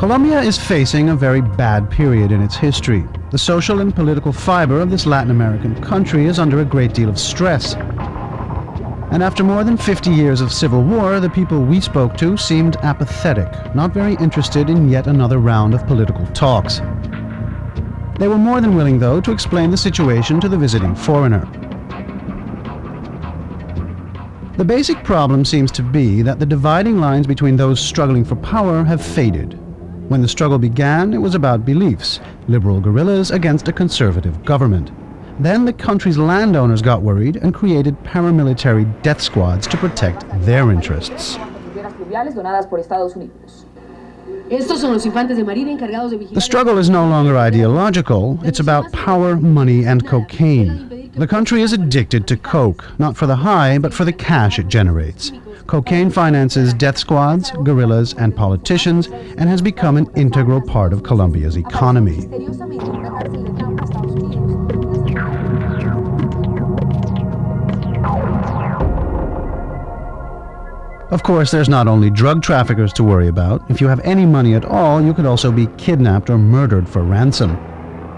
Colombia is facing a very bad period in its history. The social and political fiber of this Latin American country is under a great deal of stress. And after more than 50 years of civil war, the people we spoke to seemed apathetic, not very interested in yet another round of political talks. They were more than willing, though, to explain the situation to the visiting foreigner. The basic problem seems to be that the dividing lines between those struggling for power have faded. When the struggle began, it was about beliefs, liberal guerrillas against a conservative government. Then the country's landowners got worried and created paramilitary death squads to protect their interests. The struggle is no longer ideological, it's about power, money, and cocaine. The country is addicted to coke, not for the high, but for the cash it generates. Cocaine finances death squads, guerrillas, and politicians, and has become an integral part of Colombia's economy. Of course, there's not only drug traffickers to worry about. If you have any money at all, you could also be kidnapped or murdered for ransom.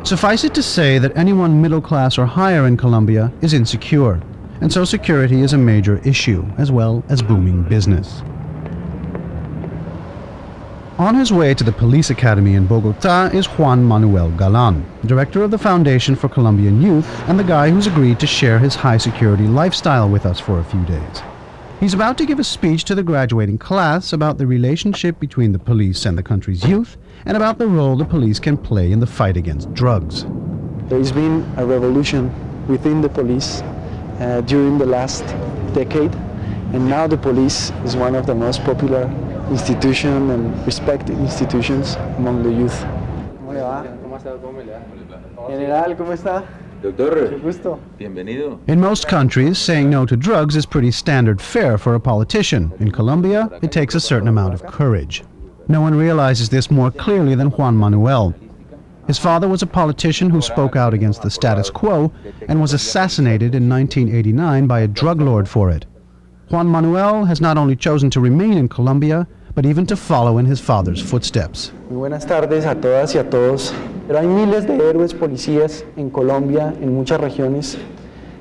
Suffice it to say that anyone middle class or higher in Colombia is insecure, and so security is a major issue, as well as booming business. On his way to the police academy in Bogotá is Juan Manuel Galan, director of the Foundation for Colombian Youth, and the guy who's agreed to share his high-security lifestyle with us for a few days. He's about to give a speech to the graduating class about the relationship between the police and the country's youth, and about the role the police can play in the fight against drugs. There's been a revolution within the police during the last decade, and now the police is one of the most popular institutions and respected institutions among the youth. ¿Cómo le va? General, ¿cómo está? Doctor, bienvenido. In most countries, saying no to drugs is pretty standard fare for a politician. In Colombia, it takes a certain amount of courage. No one realizes this more clearly than Juan Manuel. His father was a politician who spoke out against the status quo and was assassinated in 1989 by a drug lord for it. Juan Manuel has not only chosen to remain in Colombia, but even to follow in his father's footsteps. Muy buenas tardes a todas y a todos. Pero hay miles de héroes policías en Colombia, en muchas regiones,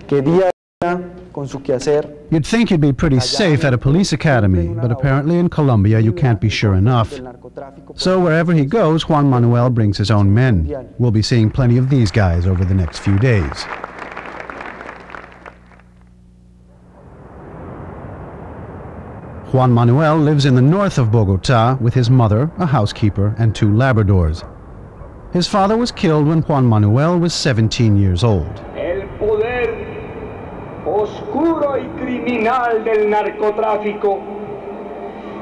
que día a día con su quehacer. You'd think you'd be pretty safe at a police academy, but apparently in Colombia you can't be sure enough. So wherever he goes, Juan Manuel brings his own men. We'll be seeing plenty of these guys over the next few days. Juan Manuel lives in the north of Bogotá with his mother, a housekeeper, and 2 Labradors. His father was killed when Juan Manuel was 17 years old. El poder oscuro y criminal del narcotráfico,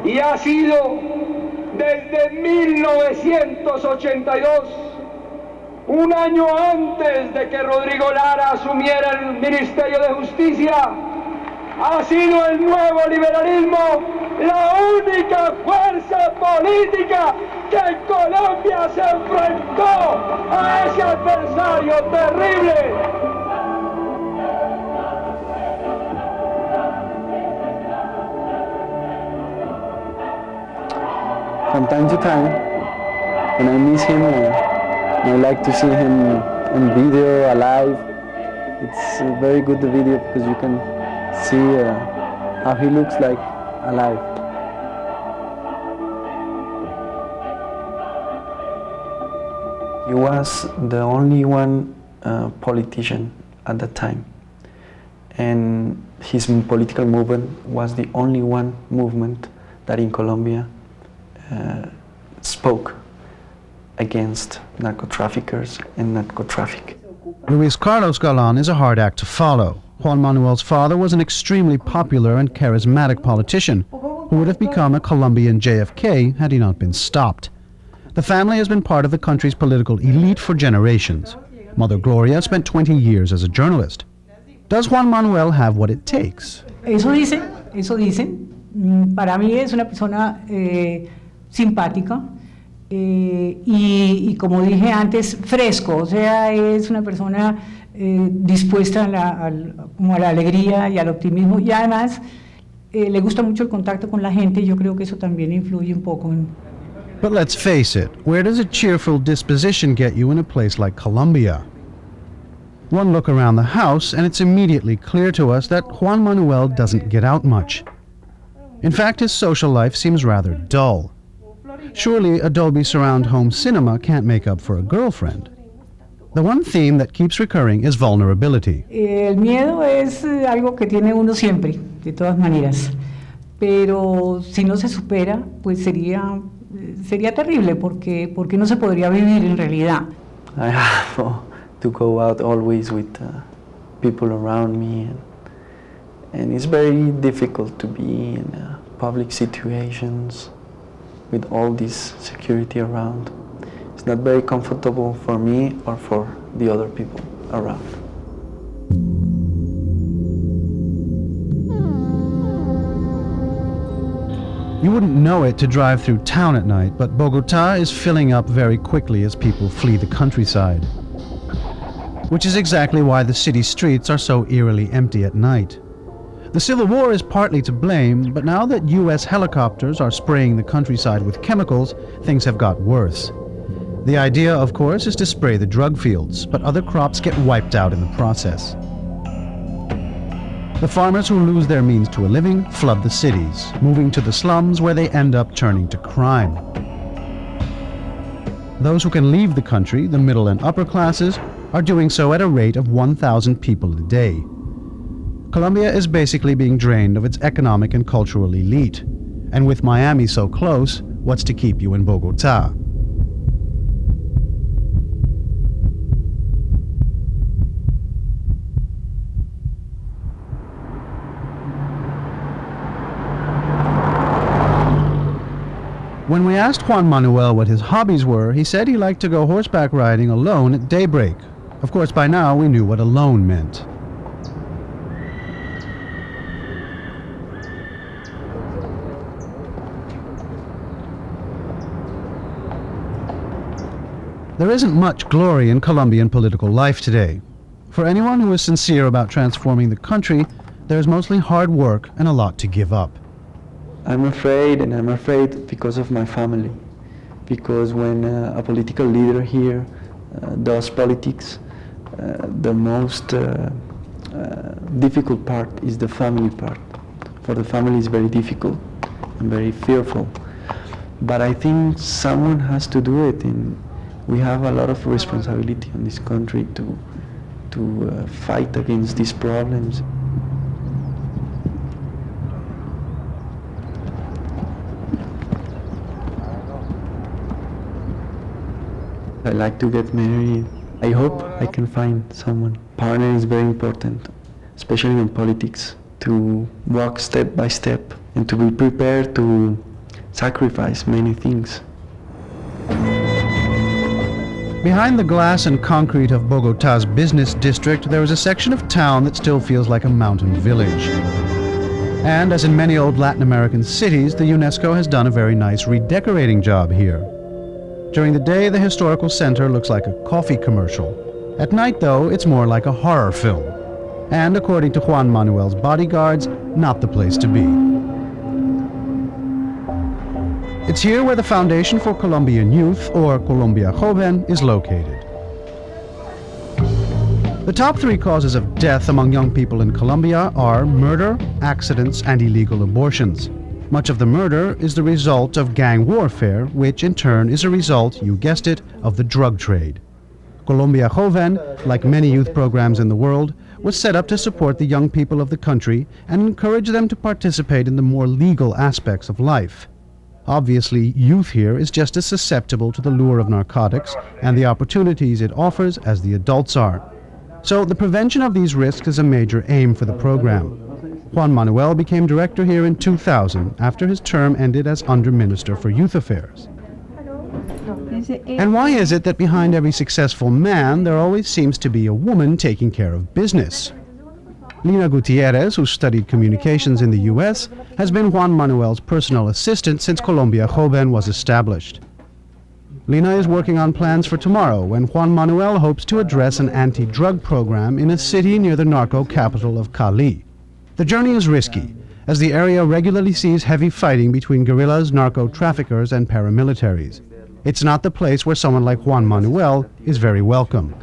y ha sido desde 1982, un año antes de que Rodrigo Lara asumiera el Ministerio de Justicia, ha sido el nuevo liberalismo la única fuerza política que en Colombia se enfrentó a ese adversario terrible. From time to time, when I miss him, I like to see him on video, alive. It's very good, the video, because you can see how he looks like alive. He was the only one politician at that time, and his political movement was the only one movement that in Colombia spoke against narco-traffickers and narco-traffic. Luis Carlos Galan is a hard act to follow. Juan Manuel's father was an extremely popular and charismatic politician who would have become a Colombian JFK had he not been stopped. The family has been part of the country's political elite for generations. Mother Gloria spent 20 years as a journalist. Does Juan Manuel have what it takes? Eso dicen. Para mí es una persona simpática y como dije antes, fresco, o sea, es una persona dispuesta como a la alegría y al optimismo, y además le gusta mucho el contacto con la gente, y yo creo que eso también influye un poco en... But let's face it, where does a cheerful disposition get you in a place like Colombia? One look around the house and it's immediately clear to us that Juan Manuel doesn't get out much. In fact, his social life seems rather dull. Surely a Dolby surround home cinema can't make up for a girlfriend. The one theme that keeps recurring is vulnerability. El miedo es algo que tiene uno siempre, de todas maneras. Pero si no se supera, pues sería terrible porque no se podría vivir en realidad. I have to go out always with people around me, and it's very difficult to be in public situations with all this security around. It's not very comfortable for me or for the other people around. You wouldn't know it to drive through town at night, but Bogotá is filling up very quickly as people flee the countryside. Which is exactly why the city streets are so eerily empty at night. The Civil War is partly to blame, but now that US helicopters are spraying the countryside with chemicals, things have got worse. The idea, of course, is to spray the drug fields, but other crops get wiped out in the process. The farmers who lose their means to a living flood the cities, moving to the slums where they end up turning to crime. Those who can leave the country, the middle and upper classes, are doing so at a rate of 1,000 people a day. Colombia is basically being drained of its economic and cultural elite. And with Miami so close, what's to keep you in Bogotá? When we asked Juan Manuel what his hobbies were, he said he liked to go horseback riding alone at daybreak. Of course, by now we knew what alone meant. There isn't much glory in Colombian political life today. For anyone who is sincere about transforming the country, there's mostly hard work and a lot to give up. I'm afraid, and I'm afraid because of my family. Because when a political leader here does politics, the most difficult part is the family part. For the family it's very difficult and very fearful. But I think someone has to do it, and we have a lot of responsibility in this country to fight against these problems. I like to get married. I hope I can find someone. Partner is very important, especially in politics, to walk step by step and to be prepared to sacrifice many things. Behind the glass and concrete of Bogotá's business district, there is a section of town that still feels like a mountain village. And as in many old Latin American cities, the UNESCO has done a very nice redecorating job here. During the day, the historical center looks like a coffee commercial. At night, though, it's more like a horror film. And according to Juan Manuel's bodyguards, not the place to be. It's here where the Foundation for Colombian Youth, or Colombia Joven, is located. The top 3 causes of death among young people in Colombia are murder, accidents, and illegal abortions. Much of the murder is the result of gang warfare, which in turn is a result, you guessed it, of the drug trade. Colombia Joven, like many youth programs in the world, was set up to support the young people of the country and encourage them to participate in the more legal aspects of life. Obviously, youth here is just as susceptible to the lure of narcotics and the opportunities it offers as the adults are. So the prevention of these risks is a major aim for the program. Juan Manuel became director here in 2000 after his term ended as Under Minister for Youth Affairs. And why is it that behind every successful man there always seems to be a woman taking care of business? Lina Gutierrez, who studied communications in the US, has been Juan Manuel's personal assistant since Colombia Joven was established. Lina is working on plans for tomorrow when Juan Manuel hopes to address an anti-drug program in a city near the narco capital of Cali. The journey is risky, as the area regularly sees heavy fighting between guerrillas, narco-traffickers, and paramilitaries. It's not the place where someone like Juan Manuel is very welcome.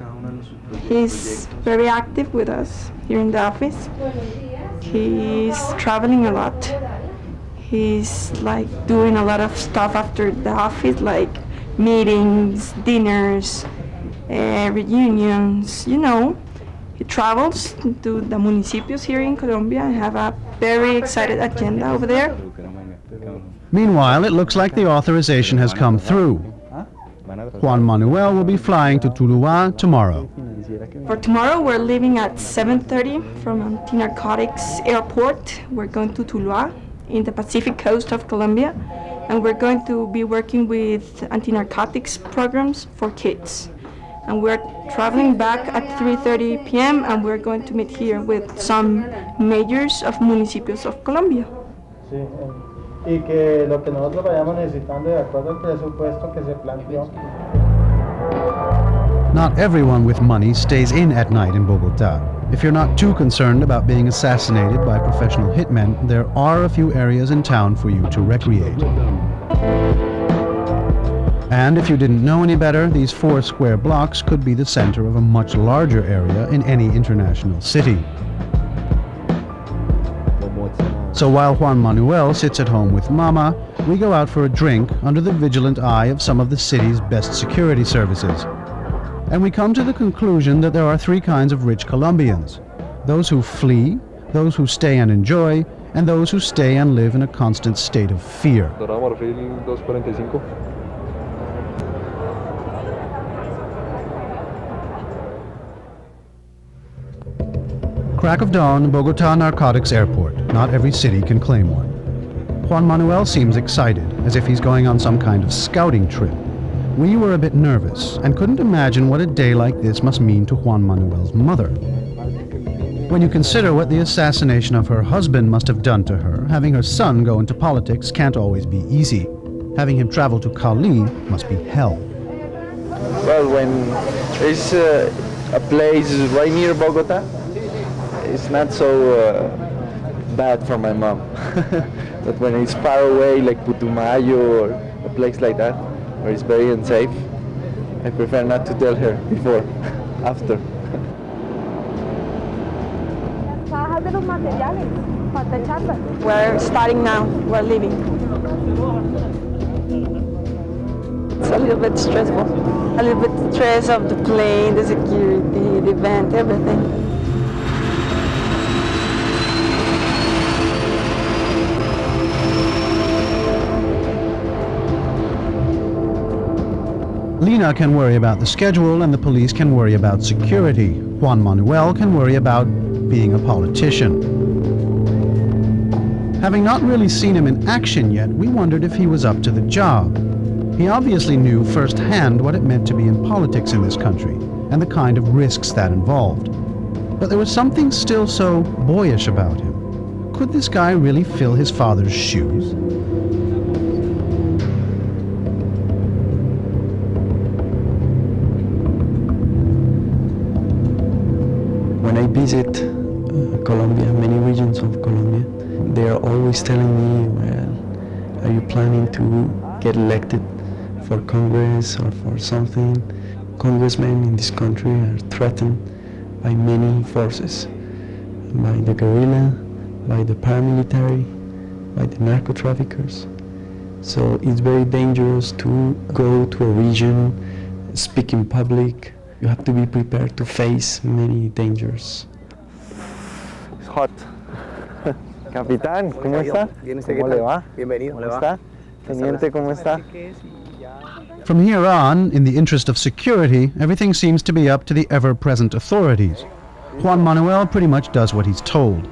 He's very active with us here in the office. He's traveling a lot. He's like doing a lot of stuff after the office, like meetings, dinners, reunions, you know. He travels to the municipios here in Colombia and have a very excited agenda over there. Meanwhile, it looks like the authorization has come through. Juan Manuel will be flying to Tuluá tomorrow. For tomorrow, we're leaving at 7:30 from Anti-Narcotics Airport. We're going to Tuluá in the Pacific coast of Colombia, and we're going to be working with anti-narcotics programs for kids. And we're traveling back at 3:30 p.m. and we're going to meet here with some mayors of municipios of Colombia. Y que lo que nosotros vayamos necesitando de acuerdo al presupuesto que se planteó. Not everyone with money stays in at night in Bogotá. If you're not too concerned about being assassinated by professional hitmen, there are a few areas in town for you to recreate. And if you didn't know any better, these 4 square blocks could be the center of a much larger area in any international city. So while Juan Manuel sits at home with Mama, we go out for a drink under the vigilant eye of some of the city's best security services. And we come to the conclusion that there are 3 kinds of rich Colombians: those who flee, those who stay and enjoy, and those who stay and live in a constant state of fear. Crack of dawn, Bogotá Narcotics Airport. Not every city can claim one. Juan Manuel seems excited, as if he's going on some kind of scouting trip. We were a bit nervous and couldn't imagine what a day like this must mean to Juan Manuel's mother. When you consider what the assassination of her husband must have done to her, having her son go into politics can't always be easy. Having him travel to Cali must be hell. Well, when there's a place right near Bogota, it's not so bad for my mom. But when it's far away, like Putumayo or a place like that, where it's very unsafe, I prefer not to tell her before, after. We're starting now, we're leaving. It's a little bit stressful. A little bit stress of the plane, the security, the event, everything. Lina can worry about the schedule and the police can worry about security. Juan Manuel can worry about being a politician. Having not really seen him in action yet, we wondered if he was up to the job. He obviously knew firsthand what it meant to be in politics in this country and the kind of risks that involved. But there was something still so boyish about him. Could this guy really fill his father's shoes? When I visit Colombia, many regions of Colombia, they are always telling me, well, are you planning to get elected for Congress or for something? Congressmen in this country are threatened by many forces, by the guerrilla, by the paramilitary, by the narco-traffickers. So it's very dangerous to go to a region, speak in public. You have to be prepared to face many dangers. It's hot. Capitán, ¿cómo está? ¿Cómo le va? Bienvenido. ¿Cómo está? Teniente, ¿cómo está? From here on, in the interest of security, everything seems to be up to the ever-present authorities. Juan Manuel pretty much does what he's told.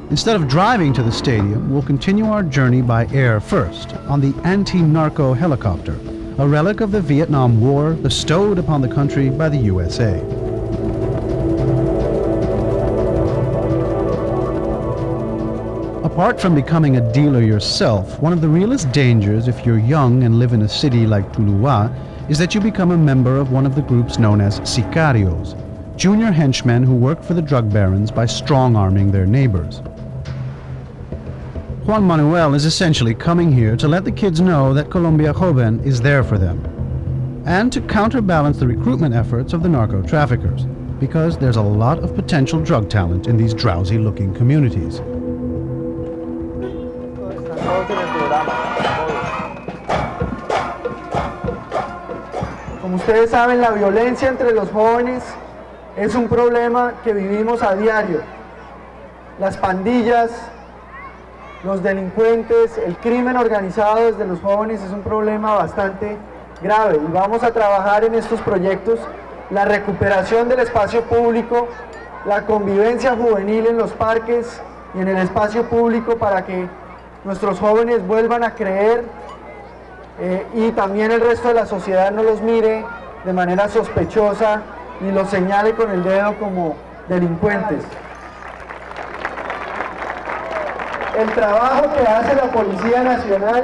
Instead of driving to the stadium, we'll continue our journey by air first, on the anti-narco helicopter, a relic of the Vietnam War bestowed upon the country by the USA. Apart from becoming a dealer yourself, one of the realest dangers if you're young and live in a city like Tuluá is that you become a member of one of the groups known as sicarios, junior henchmen who work for the drug barons by strong-arming their neighbors. Juan Manuel is essentially coming here to let the kids know that Colombia Joven is there for them, and to counterbalance the recruitment efforts of the narco-traffickers, because there's a lot of potential drug talent in these drowsy-looking communities. Como ustedes saben, la violencia entre los jóvenes es un problema que vivimos a diario. Las pandillas, los delincuentes, el crimen organizado desde los jóvenes es un problema bastante grave, y vamos a trabajar en estos proyectos la recuperación del espacio público, la convivencia juvenil en los parques y en el espacio público para que nuestros jóvenes vuelvan a creer y también el resto de la sociedad no los mire de manera sospechosa ni los señale con el dedo como delincuentes. El trabajo que hace la Policía Nacional,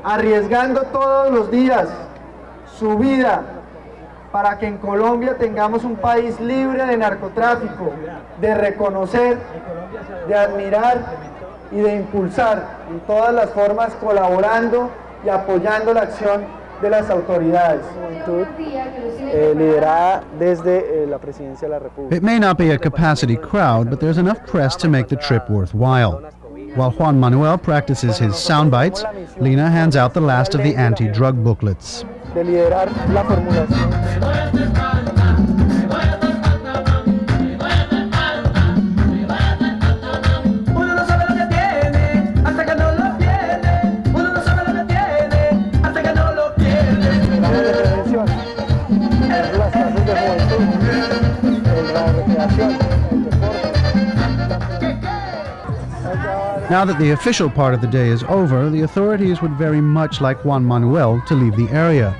arriesgando todos los días su vida para que en Colombia tengamos un país libre de narcotráfico, de reconocer, de admirar y de impulsar en todas las formas, colaborando y apoyando la acción de las autoridades. Liderada desde la Presidencia de la República. It may not be a capacity crowd, but there's enough press to make the trip worthwhile. While Juan Manuel practices his sound bites, Lina hands out the last of the anti-drug booklets. De liderar la formulación. Now that the official part of the day is over, the authorities would very much like Juan Manuel to leave the area.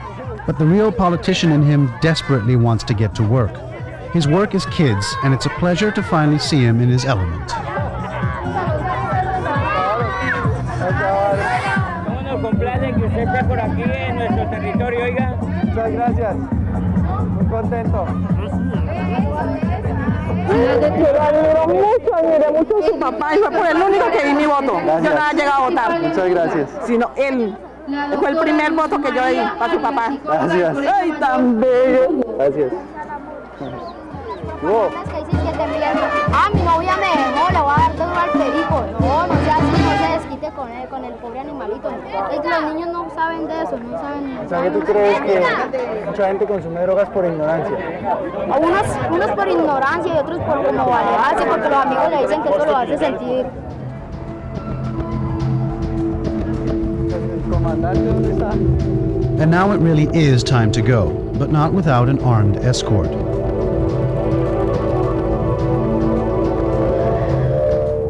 But the real politician in him desperately wants to get to work. His work is kids, and it's a pleasure to finally see him in his element. Muchas gracias. Muy contento. Admiro mucho a su papá y fue por el único que di mi voto. Gracias. Yo no había llegado a votar. Muchas gracias. Sino él. Fue el primer voto que yo di para su papá. Gracias. Ay, tan bello. Gracias. Ah, mi novia me dejó, le voy a dar todo al perico. No, no sea así, no se desquite con el pobre animalito. Es que los niños no saben de eso, no saben. O sea, que tú crees que mucha gente consume drogas por ignorancia. Unos por ignorancia y otros por como valearse, porque los amigos le dicen que eso lo hace sentir. And now it really is time to go, but not without an armed escort.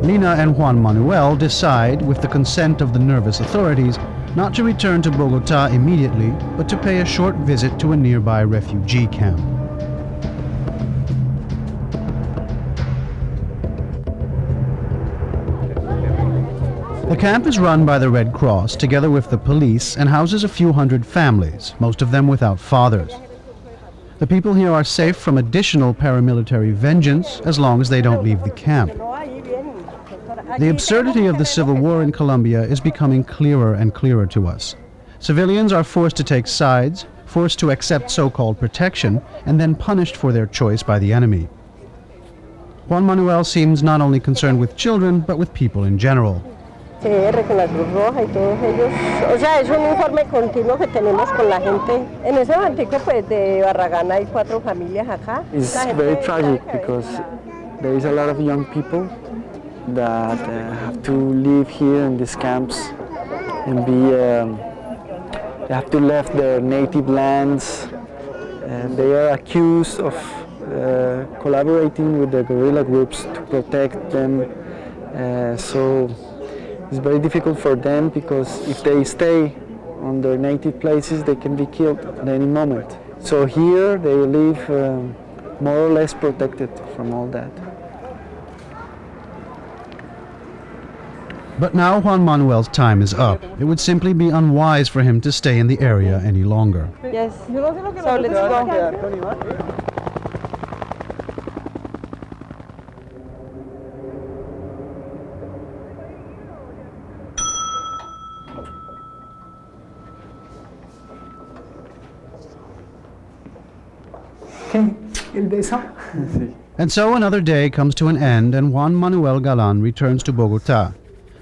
Lina and Juan Manuel decide, with the consent of the nervous authorities, not to return to Bogotá immediately, but to pay a short visit to a nearby refugee camp. The camp is run by the Red Cross together with the police and houses a few hundred families, most of them without fathers. The people here are safe from additional paramilitary vengeance as long as they don't leave the camp. The absurdity of the civil war in Colombia is becoming clearer and clearer to us. Civilians are forced to take sides, forced to accept so-called protection, and then punished for their choice by the enemy. Juan Manuel seems not only concerned with children, but with people in general. CR con la Cruz Roja y todos ellos, o sea, es un informe continuo que tenemos con la gente. En ese momento, pues, de Barragán hay 4 familias acá. It's very tragic because there is a lot of young people that have to live here in these camps and they have to leave their native lands. They are accused of collaborating with the guerrilla groups to protect them. So it's very difficult for them because if they stay on their native places, they can be killed at any moment. So here they live more or less protected from all that. But now Juan Manuel's time is up. It would simply be unwise for him to stay in the area any longer. Yes, so let's go. El beso. And so another day comes to an end, and Juan Manuel Galan returns to Bogota,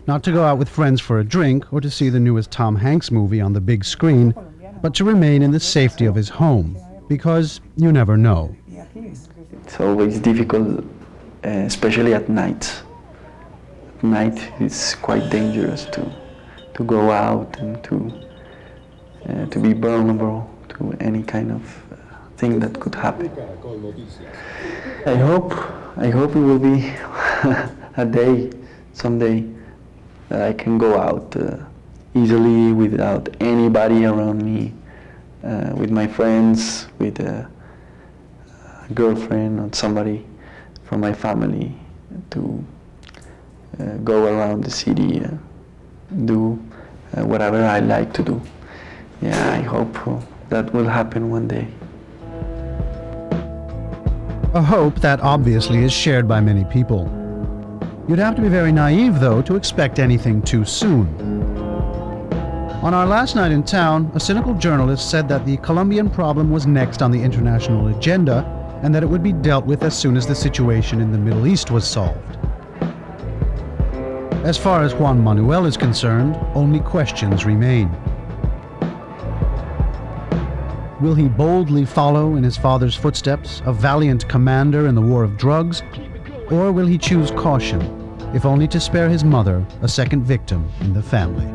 not to go out with friends for a drink or to see the newest Tom Hanks movie on the big screen, but to remain in the safety of his home, because you never know. It's always difficult, especially at night. At night it's quite dangerous to go out and to be vulnerable to any kind of thing that could happen. I hope it will be a day, someday, that I can go out easily without anybody around me, with my friends, with a girlfriend or somebody from my family, to go around the city, do whatever I like to do. Yeah, I hope that will happen one day. A hope that obviously is shared by many people. You'd have to be very naive, though, to expect anything too soon. On our last night in town, a cynical journalist said that the Colombian problem was next on the international agenda and that it would be dealt with as soon as the situation in the Middle East was solved. As far as Juan Manuel is concerned, only questions remain. Will he boldly follow in his father's footsteps, a valiant commander in the war of drugs? Or will he choose caution, if only to spare his mother a second victim in the family?